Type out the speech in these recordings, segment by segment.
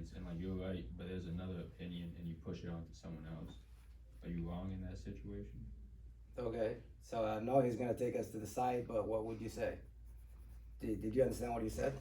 arguments and like you're right, but there's another opinion and you push it onto someone else. Are you wrong in that situation? Okay, so I know he's gonna take us to the side, but what would you say? Did you understand what he said?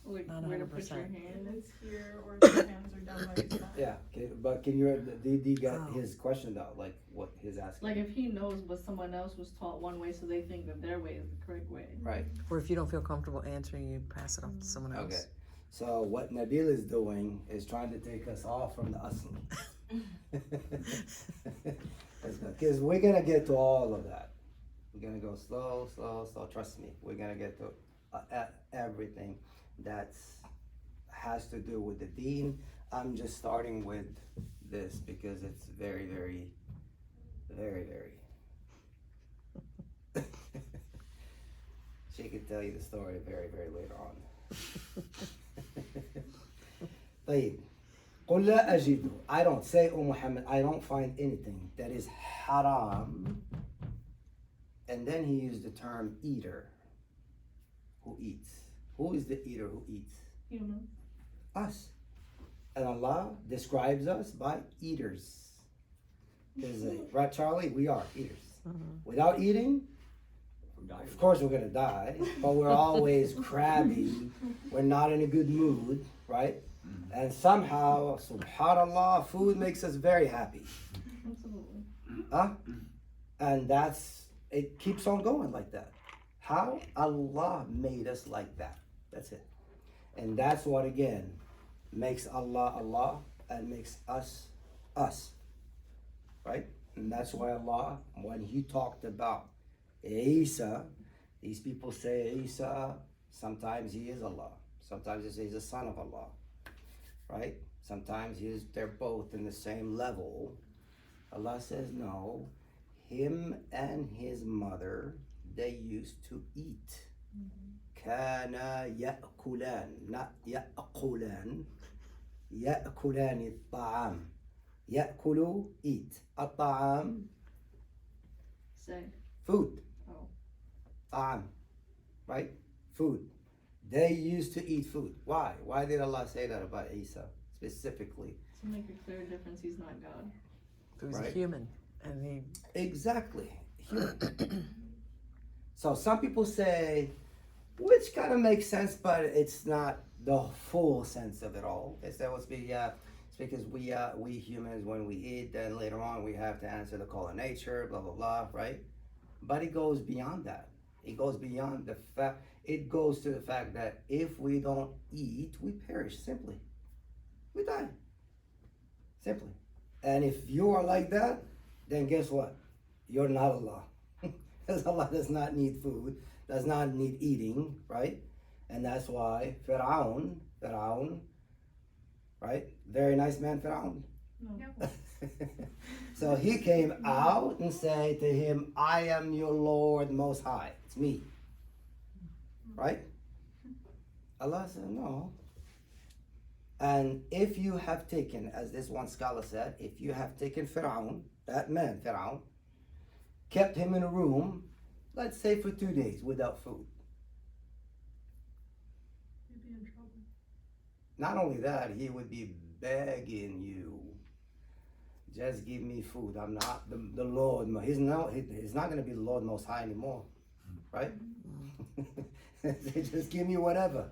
Like Not where to put your 100%. hand. It's here or the hands are down by his side. Yeah, but can you, did you get his question though, like what he's asking? Like if he knows but someone else was taught one way so they think that their way is the correct way. Right, Or if you don't feel comfortable answering, you pass it off to someone else. okay. So what Nabil is doing is trying to take us off from the asl. Because we're gonna get to all of that. We're gonna go slow, trust me. We're gonna get to everything that's has to do with the deen. I'm just starting with this because it's very, very, very, very. She could tell you the story very, very later on. طيب. قل لا أجد. I don't say, oh Muhammad, I don't find anything that is haram. And then he used the term eater. Who eats? Who is the eater who eats? Human. Us. And Allah describes us by eaters. Right, Charlie? We are eaters. Without eating, of course we're gonna die, but we're always crabby. We're not in a good mood, right? And somehow, subhanallah, food makes us very happy. Absolutely. Huh? And it keeps on going like that. How? Allah made us like that. That's it. And that's what, again, makes Allah Allah and makes us us. Right? And that's why Allah, when He talked about Isa, these people say Isa, sometimes he is Allah. Sometimes they say he's a son of Allah. Right? Sometimes they're both in the same level. Allah says no. Him and his mother, they used to eat. كانا يأكلان, not يأكلان. يأكلان الطعام. يأكلوا, eat. الطعام, Say. food. Oh. طعام, right? Food. They used to eat food. Why? Why did Allah say that about Isa specifically? To make a clear difference, he's not God. He was Right. a human, and he. Exactly. Human. So some people say, which kind of makes sense, but it's not the full sense of it all. They say, well, it's because we humans, when we eat, then later on we have to answer the call of nature, blah, blah, blah, right? But it goes beyond that. It goes beyond the fact, it goes to the fact that if we don't eat, we perish, simply. We die. Simply. And if you are like that, then guess what? You're not Allah. Because Allah does not need food, does not need eating, right? And that's why Fir'aun, right? Very nice man, Fir'aun. No. So he came out and said to him, I am your Lord Most High. It's me. Right? Allah said, no. And if you have taken, as this one scholar said, if you have taken Fir'aun, that man, Fir'aun, kept him in a room, let's say for 2 days without food. You'd be in trouble. Not only that, he would be begging you, just give me food. I'm not the Lord. He's not going to be the Lord Most High anymore, right? Just give me whatever.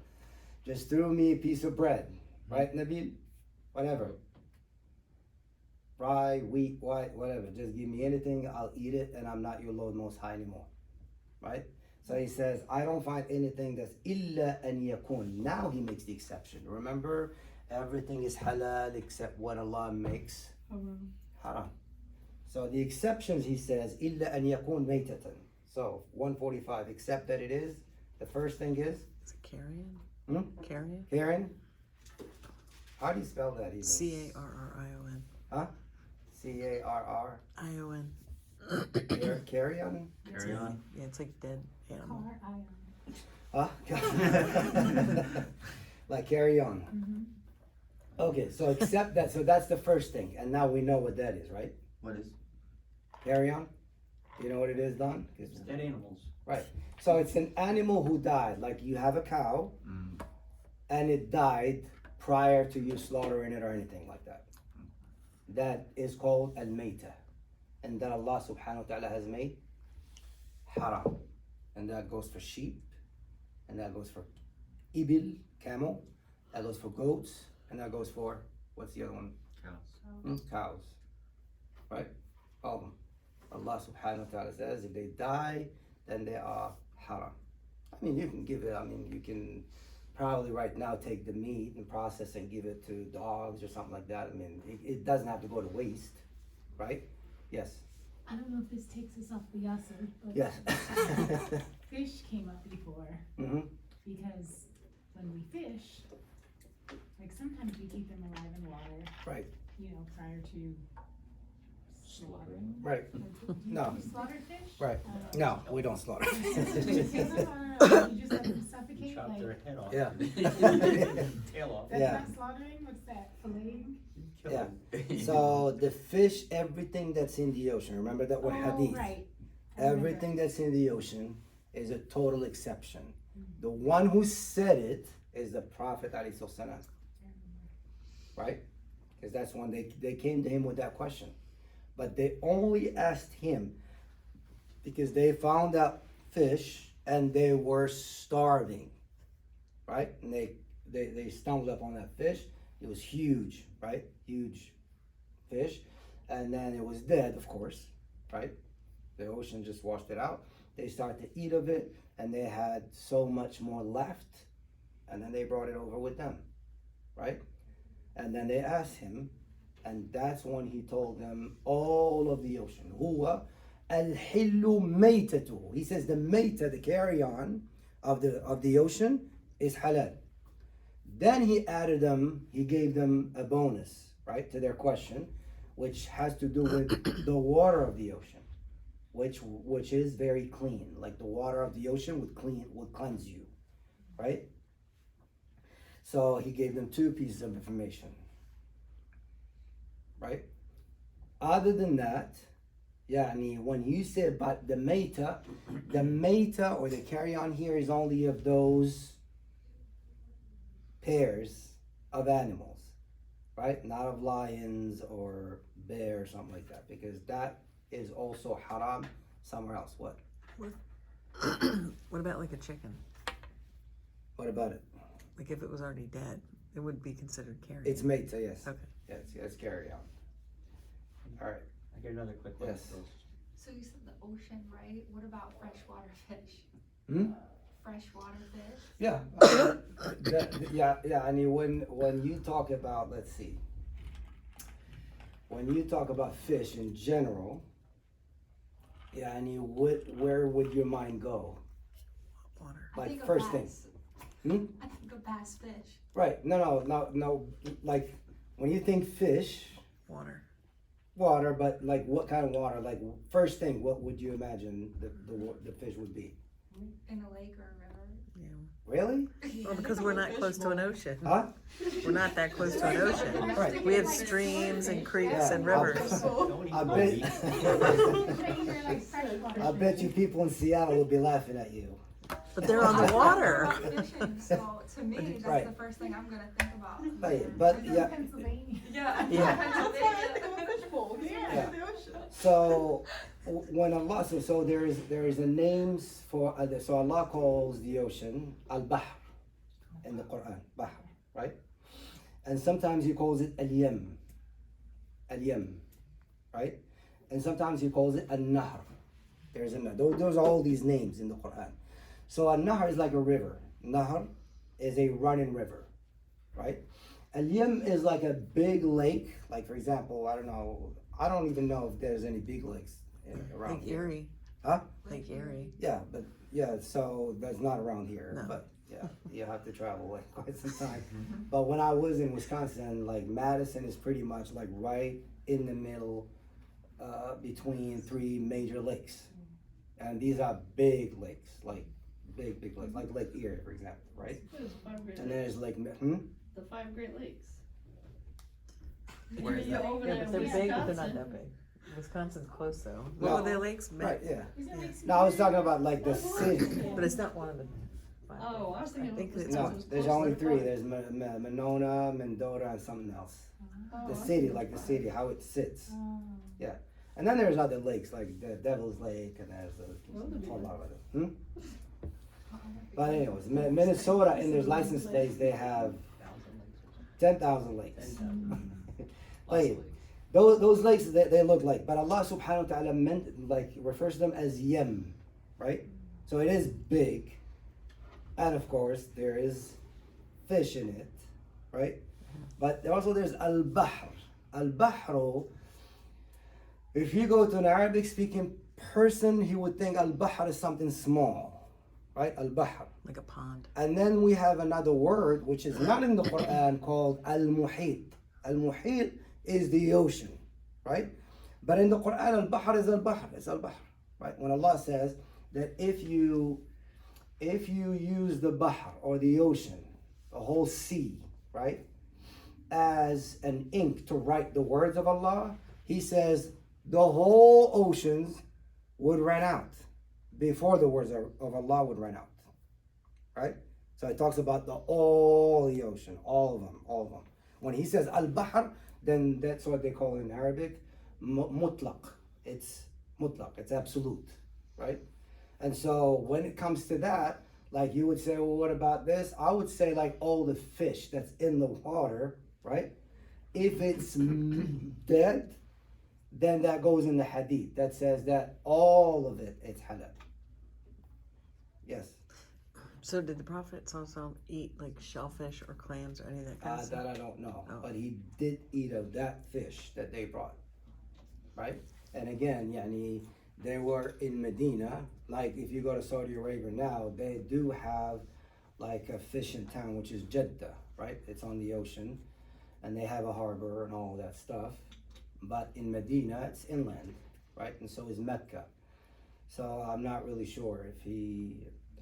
Just throw me a piece of bread, right, Nabil? Whatever. Rye, wheat, white, whatever. Just give me anything, I'll eat it, and I'm not your Lord Most High anymore, right? So he says, I don't find anything that's illa an yakun. Now he makes the exception. Remember, everything is halal except what Allah makes haram. So the exceptions, he says, illa an yakun maytatan. So 145, except that it is. The first thing is? Is it carrion? Carrion? Carrion? How do you spell that even? Carrion. Huh? C-A-R-R? I-O-N. Carrion? Carry on. Yeah, it's like dead animal. Car iron. Huh? Like carry on. Okay, so accept that. So that's the first thing. And now we know what that is, right? What is? Carry on? You know what it is, Don? Dead animals. Right. So it's an animal who died. Like you have a cow, and it died prior to you slaughtering it or anything like that. That is called al-mayta, and that Allah subhanahu wa ta'ala has made haram. And that goes for sheep, and that goes for ibil, camel, that goes for goats, and that goes for, what's the other one? Cows. Right? All of them. Allah subhanahu wa ta'ala says if they die, then they are haram. I mean, you can give it, you can probably right now take the meat and process and give it to dogs or something like that. I mean, it doesn't have to go to waste, right? Yes. I don't know if this takes us off the yasser, but Yes. fish came up before Mm-hmm. because when we fish, like sometimes we keep them alive in water, Right. you know, prior to slaughtering. Right. Do No. you slaughter fish? Right. No, we don't slaughter. Do you take them or you just let them suffocate? Chop Like, their head off. Yeah. Tail off. that's Yeah. not slaughtering? What's that? Filleting? Kill Yeah. them. So the fish, everything that's in the ocean, remember that we're Oh, hadith. right. I remember. Everything that's in the ocean is a total exception. The one who said it is the Prophet ﷺ. Right? Because that's when they came to him with that question. But they only asked him because they found out fish and they were starving. Right? And they stumbled up on that fish. It was huge, right? Huge fish. And then it was dead, of course, right? The ocean just washed it out. They started to eat of it, and they had so much more left, and then they brought it over with them, right? And then they asked him, and that's when he told them all of the ocean. Huwa al-hillu maytatuhu. He says the mayta, the carry-on of the ocean, is halal. Then he gave them a bonus, right, to their question, which has to do with the water of the ocean, which is very clean. Like the water of the ocean would cleanse you, right? So he gave them 2 pieces of information, right? Other than that, when you say about the meta or the carry-on here is only of those pairs of animals, right? Not of lions or bear or something like that, because that is also haram somewhere else. What? What about like a chicken? What about it? Like if it was already dead, it would be considered carrion. It's meta, yes. Okay. Yes, it's carry on. All right. I get another quick one. Yes. So you said the ocean, right? What about freshwater fish? Hmm? Freshwater fish? Yeah. Yeah. I mean, when you talk about, let's see, when you talk about fish in general, I mean, where would your mind go? Water. I Like think of first thing. bass. Hmm? I think of bass fish. Right. No. Like when you think fish, Water. but like what kind of water? Like first thing, what would you imagine the fish would be? In a lake or a river. Yeah. Really? Well, because we're not close to an ocean. Huh? We're not that close to an ocean. Right. We have streams and creeks Yeah, and rivers. Don't eat I monkey. bet. I bet you people in Seattle would be laughing at you. But they're on the water. I love fishing, so to me, that's Right. the first thing I'm gonna think about. But I'm from yeah. Pennsylvania. Yeah. Yeah. So when Allah so there is a names for so Allah calls the ocean al-bahr in the Quran, bahr, right? And sometimes He calls it al-yam, right? And sometimes He calls it al-nahr. There's a those are all these names in the Quran. So al-nahr is like a river. Nahr is a running river, right? Al-yam is like a big lake. Like for example, I don't even know if there's any big lakes around Lake here. Erie. Huh? Lake Erie. Yeah, so that's not around here. No. But yeah, you have to travel like quite some time. But when I was in Wisconsin, like Madison is pretty much like right in the middle between 3 major lakes. And these are big lakes, like big lakes, like Lake Erie, for example, right? There's 5 Great And Lakes. there's like, The 5 Great Lakes. Where is You're that? over Yeah, there but they're in big, but they're not Wisconsin. that big. Wisconsin's close though. No. What were their lakes? right, yeah. Isn't it No, I was talking about like the city. But it's not one of the. 5 Oh, I was thinking I think it was it's No, was there's close only to the 3. front. There's Monona, Mendota, and something else. Oh, The I city, see. like the city, how it sits. Oh. And then there's other lakes, like the Devil's Lake, and there's Well, that'd be a whole good. lot of it. But anyways, Minnesota, in their license plates, they have 10,000 lakes. Like, those lakes, they look like, but Allah subhanahu wa ta'ala meant, like, refers to them as Yem, right? So it is big, and of course, there is fish in it, right? But also there's Al-Bahr. Al-Bahru, if you go to an Arabic speaking person, he would think Al-Bahr is something small, right? Al-Bahr. like a pond. And then we have another word which is not in the Quran called Al-Muhit. Al-Muhit is the ocean, right? But in the Quran, Al-Bahr is Al-Bahr. It's Al-Bahr, right? When Allah says that if you use the Bahr or the ocean, the whole sea, right, as an ink to write the words of Allah, He says the whole oceans would run out before the words of Allah would run out, right? So it talks about all the ocean, all of them. When He says Al-Bahr, then that's what they call in Arabic mutlaq. It's mutlaq, it's absolute, right? And so when it comes to that, like you would say, well, what about this? I would say like all the fish that's in the water, right? If it's dead, then that goes in the hadith that says that all of it is halal. Yes. So did the Prophet also eat like shellfish or clams or any of that kind of stuff? That I don't know, Oh. but he did eat of that fish that they brought, right? And again, yani, they were in Medina. Like if you go to Saudi Arabia now, they do have like a fishing town, which is Jeddah, right? It's on the ocean, and they have a harbor and all that stuff. But in Medina, it's inland, right? And so is Mecca. So I'm not really sure if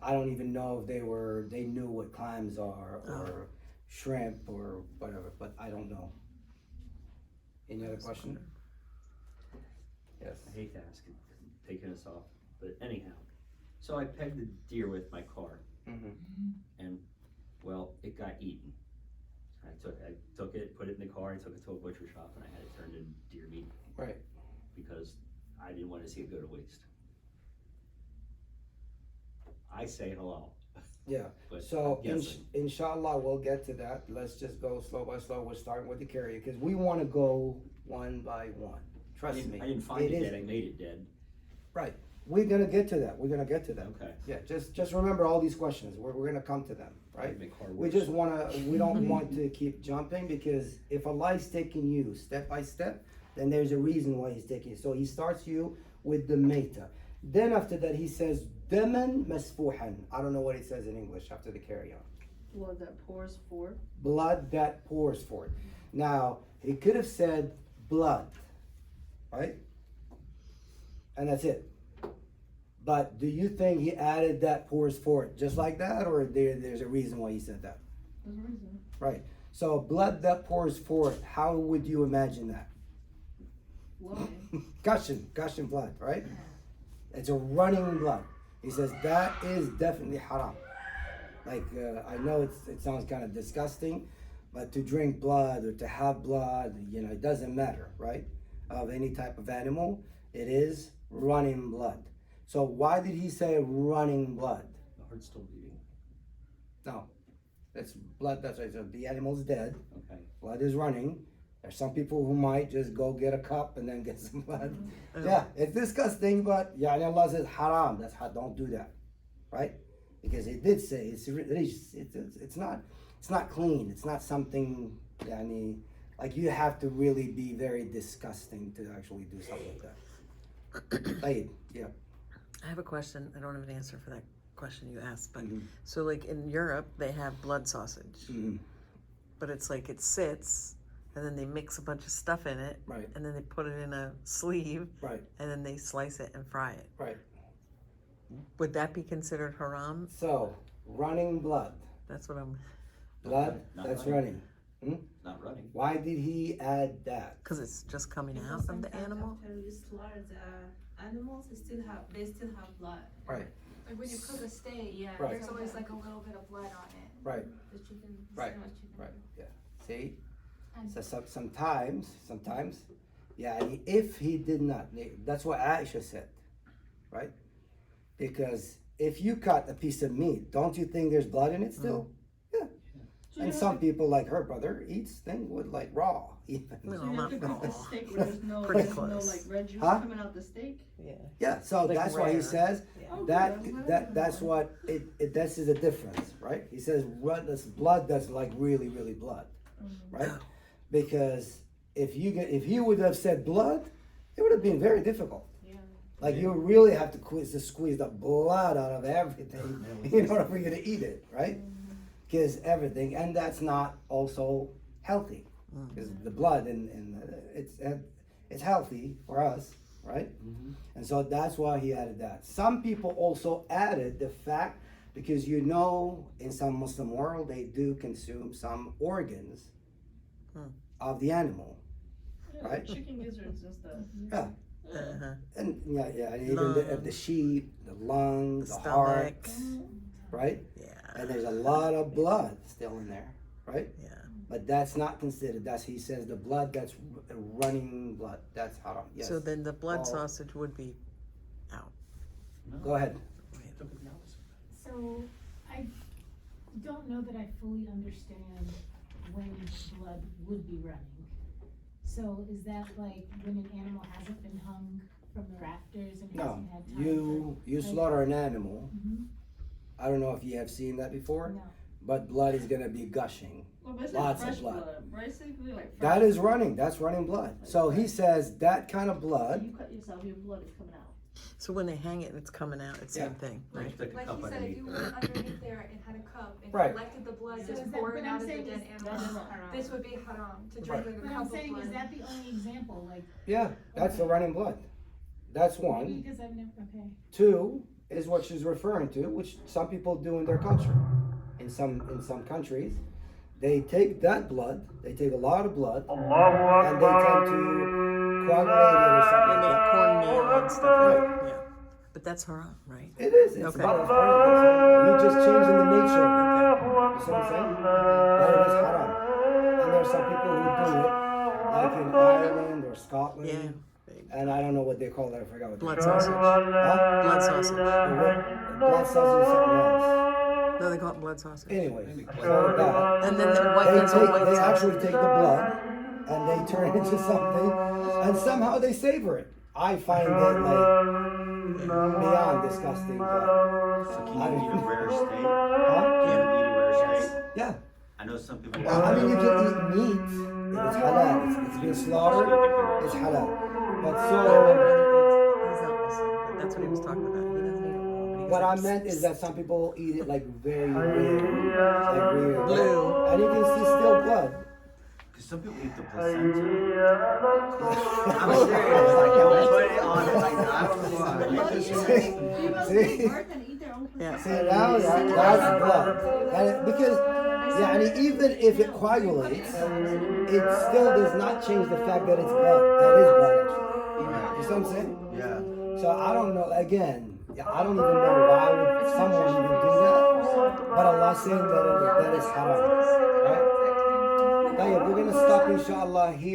I don't even know if they knew what clams are or shrimp or whatever, but I don't know. Any other question? Yes. I hate to ask it, taking us off, but anyhow. So I pegged the deer with my car, and well, it got eaten. I took it, put it in the car, and took it to a butcher shop, and I had it turned into deer meat. Right. Because I didn't want to see it go to waste. I say halal. Yeah. But So I'm guessing. inshallah, we'll get to that. Let's just go slow by slow. We're starting with the carrier because we want to go one by one. Trust me. I didn't find it is- dead, I made it dead. Right. We're gonna get to that. Okay. Yeah. Just remember all these questions. We're gonna come to them. Right. Make car We worse. just we don't want to keep jumping because if Allah is taking you step by step, then there's a reason why He's taking you. So He starts you with the meta. Then after that He says daman masfuhan. I don't know what it says in English after the carry on. Blood that pours forth. Blood that pours forth. Now He could have said blood, right? And that's it. But do you think He added that pours forth just like that, or there's a reason why He said that? There's a reason. Right. So blood that pours forth, how would you imagine that? Flowing. Gushing blood, right? It's a running blood. He says that is definitely haram. Like, I know it sounds kind of disgusting, but to drink blood or to have blood, it doesn't matter, right? Of any type of animal, it is running blood. So why did He say running blood? The heart's still beating. No, it's blood. That's right. So the animal's dead. Okay. Blood is running. There's some people who might just go get a cup and then get some blood. Yeah, it's disgusting, but Allah says haram. That's how. Don't do that, right? Because He did say it's not clean. It's not something. Like you have to really be very disgusting to actually do something like that. Tayyib, yeah. I have a question. I don't have an answer for that question you asked, but Mhm. so like in Europe they have blood sausage, Mhm. but it's like it sits and then they mix a bunch of stuff in it, Right. and then they put it in a sleeve, Right. and then they slice it and fry it. Right. Would that be considered haram? So running blood, That's what I'm, blood Not that's running. running. Not running. Why did He add that? because it's just coming Because out of the sometimes animal. After you slaughter the animals, they still have blood. Right. Like when you cook a steak, Yeah. Right. there's always like a little bit of blood on it. Right, The chicken, Right. steamed chicken. right, yeah. See? And So sometimes, yeah, and if he did not, that's what Aisha said, right? Because if you cut a piece of meat, don't you think there's blood in it still? Yeah. So And you some have people, like her brother, eats thing with like raw, even. No, to, so you have to not cook the raw. steak where there's no, Pretty there's no close. like red juice Huh? coming out the steak. Yeah. Yeah, so Like that's why he rare. says Oh, that good. that's what it this is a difference, right? He says this blood that's like really blood, right? Because if you would have said blood, it would have been very difficult. Yeah. Like you really have to squeeze the blood out of everything in order for you to eat it, right? Because everything, and that's not also healthy. Because the blood and it's healthy for us, right? And so that's why he added that. Some people also added the fact because in some Muslim world they do consume some organs of the animal, Yeah, right? Chicken gizzards and stuff. Yeah. Uh-huh. And and even the Lungs. sheep, the lungs, the Stomach. heart, right? Yeah. And there's a lot of blood still in there, right? Yeah. But that's not considered. He says the blood that's running blood. That's haram. Yes. So then the blood Oh. sausage would be out. Go ahead. So I don't know that I fully understand when blood would be running. So is that like when an animal hasn't been hung from the rafters and No, hasn't had time you slaughter an animal. Mhm. I don't know if you have seen that before, No. but blood is gonna be gushing. Well, but it's Lots like of fresh blood. blood. Basically like fresh That is running. That's running blood. So he says that kind of blood. You cut yourself, your blood is coming out. So when they hang it, it's coming out. It's Yeah. same thing, right? Stick a like cup he said, if underneath you there. went underneath there and had a cup and Right. collected the blood, So just is that, pouring but out I'm of the saying dead is, animal, That's not haram. this would be haram to drink Right. like a but cup I'm of saying, blood. is that the only example? Like, Yeah, that's the running blood. That's maybe one. because I've never, okay. Two is what she's referring to, which some people do in their culture. In some countries, they take that blood. They take a lot of blood, and they tend to coagulate it or They something. make like cornmeal and stuff, right? Yeah. But that's haram, right? that. It is. It's Okay. part of it. You're just changing the nature of it. You see what I'm saying? That it is haram. And there's some people who do it, like in Ireland or Scotland. Yeah. And I don't know what they call that. I forgot what Blood they call it. sausage. Huh? Blood sausage. Blood sausage is something else. No, they call it blood sausage. Anyways, so that. And then the white They that's all white they sausage. actually take the blood and they turn it into something, and somehow they savor it. I find it like beyond disgusting. But So can I you don't eat a know. rare steak? Huh? Can you eat a rare steak? Yeah, I know some people. I mean you can eat meat. It's halal. It's been slaughtered. It's halal. But My so brother eats, he's not Muslim, but that's what he was talking about. He doesn't eat it raw, but he what I goes meant like, is that some people eat it like very rare, like real Blue. and you can see still blood. Because some people eat the placenta. I'm serious. Like they'll put it on it. Like I don't know why. Like, this is- Females See? give birth and eat their own Yeah. See now that's blood. Because yeah, even if it coagulates, it still does not change the fact that it's blood. That is blood actually. You see what I'm saying? Yeah. So I don't know. Again, I don't even know why would someone even do that. But Allah saying that is haram, right? We're gonna stop inshallah here.